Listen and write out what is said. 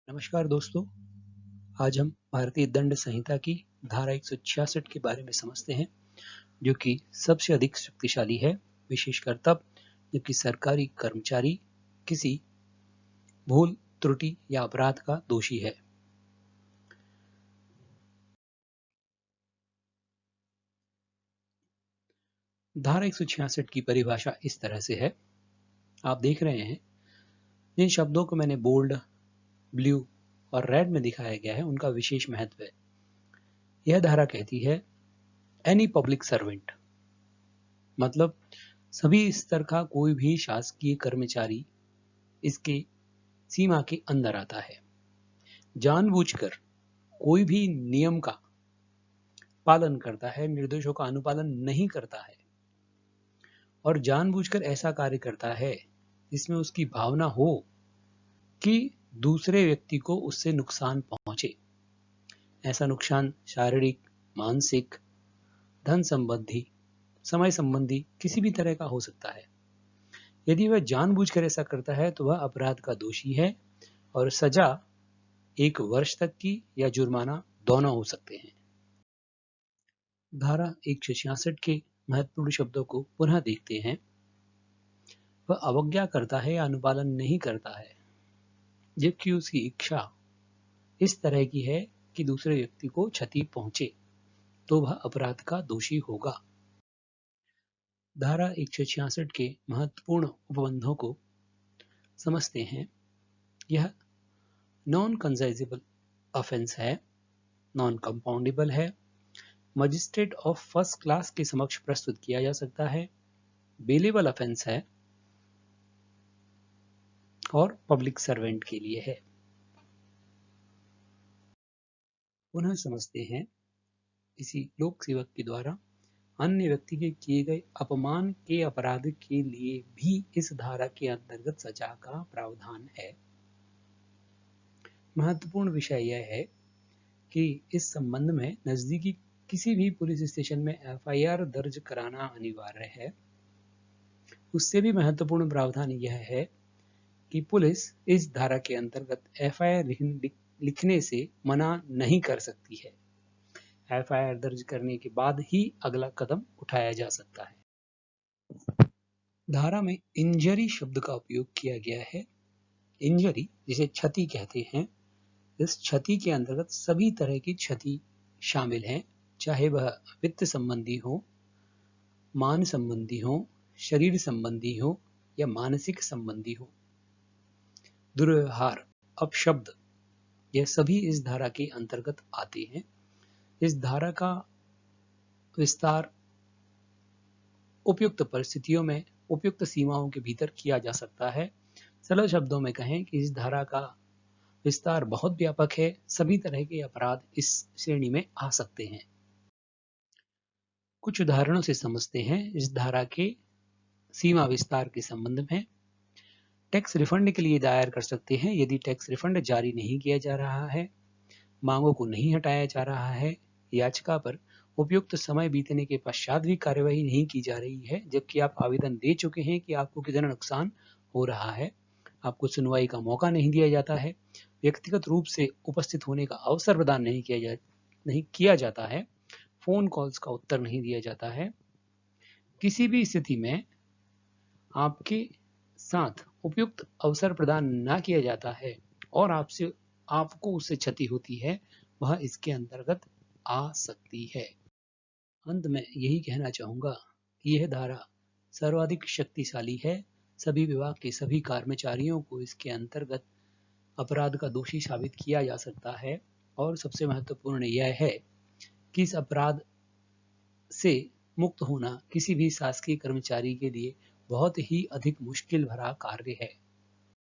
नमस्कार दोस्तों। आज हम भारतीय दंड संहिता की धारा 166 के बारे में समझते हैं, जो कि सबसे अधिक शक्तिशाली है, विशेषकर तब जबकि सरकारी कर्मचारी किसी भूल, त्रुटि या अपराध का दोषी है। धारा 166 की परिभाषा इस तरह से है। आप देख रहे हैं जिन शब्दों को मैंने बोल्ड, ब्लू और रेड में दिखाया गया है, उनका विशेष महत्व है। यह धारा कहती है एनी पब्लिक सर्वेंट, मतलब सभी स्तर का कोई भी शासकीय कर्मचारी इसके सीमा के अंदर आता है। जानबूझकर कोई भी नियम का पालन करता है, निर्देशों का अनुपालन नहीं करता है और जानबूझकर ऐसा कार्य करता है जिसमें उसकी भावना हो कि दूसरे व्यक्ति को उससे नुकसान पहुंचे। ऐसा नुकसान शारीरिक, मानसिक, धन संबंधी, समय संबंधी किसी भी तरह का हो सकता है। यदि वह जानबूझकर ऐसा करता है तो वह अपराध का दोषी है और सजा 1 वर्ष तक की या जुर्माना दोनों हो सकते हैं। धारा 166 के महत्वपूर्ण शब्दों को पुनः देखते हैं। वह अवज्ञा करता है या अनुपालन नहीं करता है जबकि उसकी इच्छा इस तरह की है कि दूसरे व्यक्ति को क्षति पहुंचे, तो वह अपराध का दोषी होगा। धारा 166 के महत्वपूर्ण उपबंधों को समझते हैं। यह नॉन कंसाइजेबल ऑफेंस है, नॉन कंपाउंडेबल है, मजिस्ट्रेट ऑफ फर्स्ट क्लास के समक्ष प्रस्तुत किया जा सकता है, बेलेबल ऑफेंस है और पब्लिक सर्वेंट के लिए है। पुनः समझते हैं, किसी लोक सेवक के द्वारा अन्य व्यक्ति के किए गए अपमान के अपराध के लिए भी इस धारा के अंतर्गत सजा का प्रावधान है। महत्वपूर्ण विषय यह है कि इस संबंध में नजदीकी किसी भी पुलिस स्टेशन में एफआईआर दर्ज कराना अनिवार्य है। उससे भी महत्वपूर्ण प्रावधान यह है कि पुलिस इस धारा के अंतर्गत एफआईआर लिखने से मना नहीं कर सकती है। एफआईआर दर्ज करने के बाद ही अगला कदम उठाया जा सकता है। धारा में इंजरी शब्द का उपयोग किया गया है। इंजरी, जिसे क्षति कहते हैं, इस क्षति के अंतर्गत सभी तरह की क्षति शामिल हैं, चाहे वह वित्त संबंधी हो, मान संबंधी हो, शरीर संबंधी हो या मानसिक संबंधी हो। दुर्व्यवहार, अपशब्द, यह सभी इस धारा के अंतर्गत आते हैं। इस धारा का विस्तार उपयुक्त परिस्थितियों में उपयुक्त सीमाओं के भीतर किया जा सकता है। सरल शब्दों में कहें कि इस धारा का विस्तार बहुत व्यापक है, सभी तरह के अपराध इस श्रेणी में आ सकते हैं। कुछ उदाहरणों से समझते हैं इस धारा के सीमा विस्तार के संबंध में। टैक्स रिफंड के लिए दायर कर सकते हैं यदि टैक्स रिफंड जारी नहीं किया जा रहा है, मांगों को नहीं हटाया जा रहा है, याचिका पर उपयुक्त समय बीतने के पश्चात भी कार्यवाही नहीं की जा रही है, जबकि आप आवेदन दे चुके हैं कि आपको कितना नुकसान हो रहा है, आपको सुनवाई का मौका नहीं दिया जाता है, व्यक्तिगत रूप से उपस्थित होने का अवसर प्रदान नहीं किया जाता है, फोन कॉल्स का उत्तर नहीं दिया जाता है। किसी भी स्थिति में आपके साथ उपयुक्त अवसर प्रदान न किया जाता है और आपको उससे क्षति होती है, वह इसके अंतर्गत आ सकती है। अंत में यही कहना चाहूंगा कि यह धारा सर्वाधिक शक्तिशाली है। सभी विभाग के सभी कर्मचारियों को इसके अंतर्गत अपराध का दोषी साबित किया जा सकता है और सबसे महत्वपूर्ण यह है कि इस अपराध से मुक्त होना किसी भी शासकीय कर्मचारी के लिए बहुत ही अधिक मुश्किल भरा कार्य है।